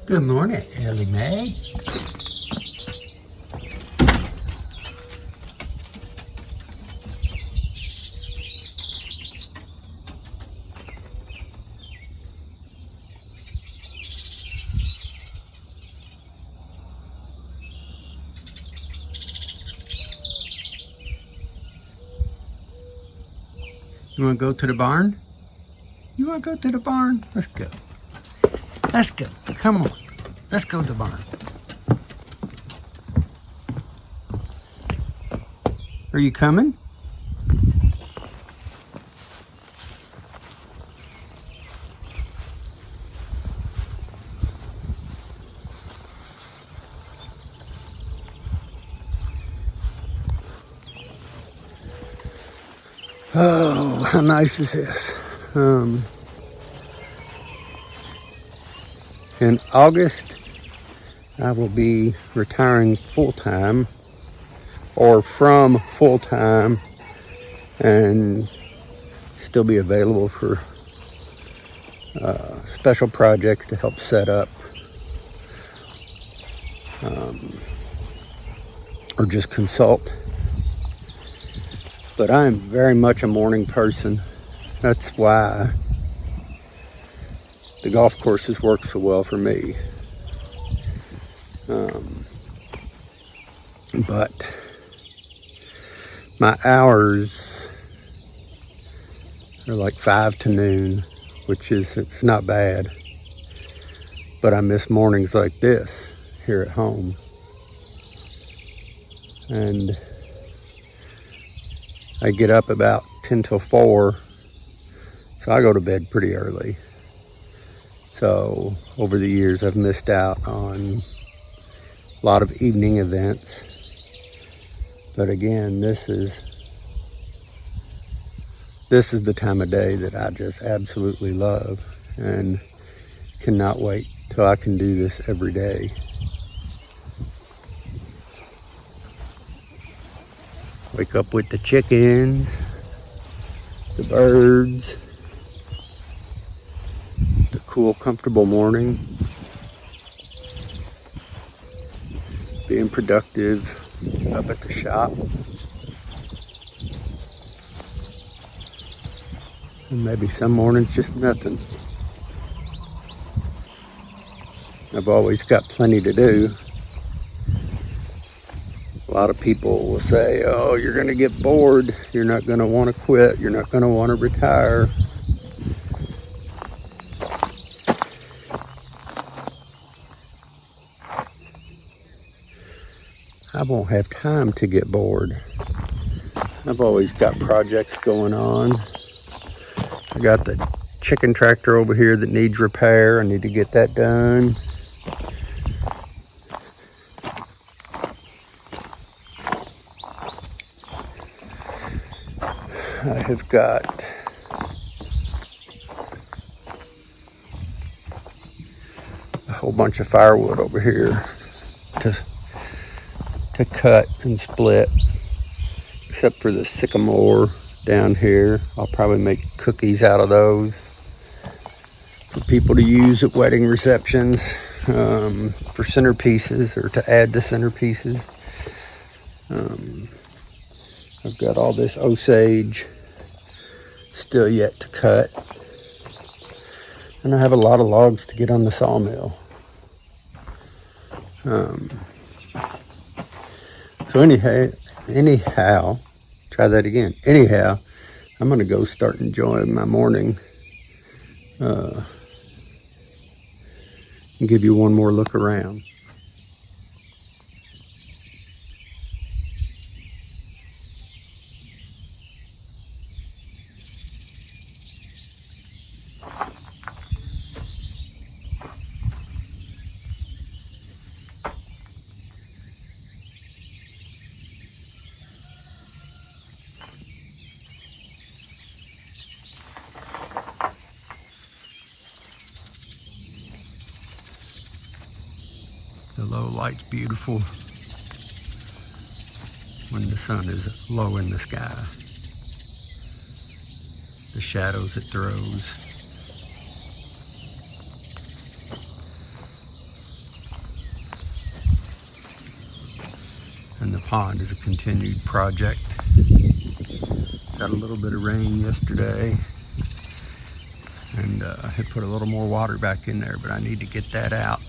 Good morning, Ellie Mae. You want to go to the barn? You want to go to the barn? Let's go. Let's go. Come on. Let's go to the barn. Are you coming? Oh, how nice is this? In August, I will be retiring full-time or from full-time and still be available for special projects to help set up or just consult. But I'm very much a morning person. That's why the golf courses work so well for me. But my hours are like 5 to noon, which is, it's not bad. But I miss mornings like this here at home. And I get up about 10 till 4, so I go to bed pretty early. So over the years, I've missed out on a lot of evening events. But again, this is the time of day that I just absolutely love and cannot wait till I can do this every day. Wake up with the chickens, the birds, the cool, comfortable morning, being productive up at the shop, and maybe some mornings just nothing. I've always got plenty to do. A lot of people will say, oh, you're going to get bored. You're not going to want to quit. You're not going to want to retire. I won't have time to get bored. I've always got projects going on. I got the chicken tractor over here that needs repair. I need to get that done. I have got a whole bunch of firewood over here to cut and split, except for the sycamore down here. I'll probably make cookies out of those for people to use at wedding receptions, for centerpieces or to add to centerpieces. I've got all this osage still yet to cut. And I have a lot of logs to get on the sawmill. So anyhow, try that again. Anyhow, I'm going to go start enjoying my morning. And give you one more look around. The low light's beautiful when the sun is low in the sky. The shadows it throws. pond is a continued project. Got a little bit of rain yesterday, and I had put a little more water back in there, but I need to get that out.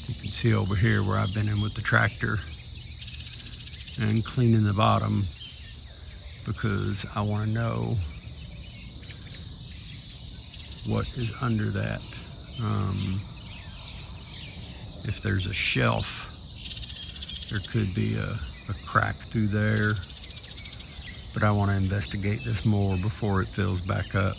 You can see over here where I've been in with the tractor and cleaning the bottom, because I want to know what is under that. If there's a shelf, there could be a crack through there, but I want to investigate this more before it fills back up.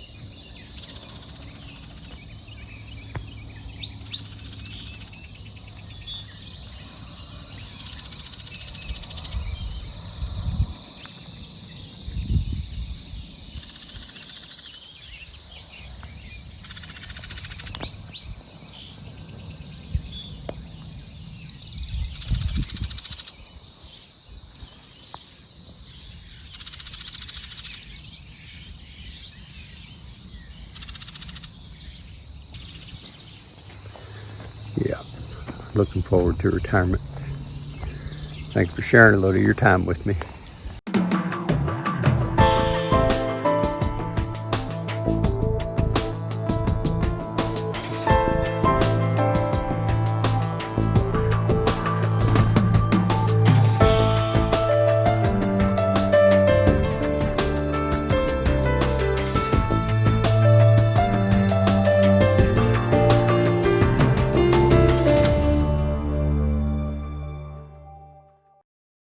Yeah, looking forward to retirement. Thanks for sharing a little of your time with me.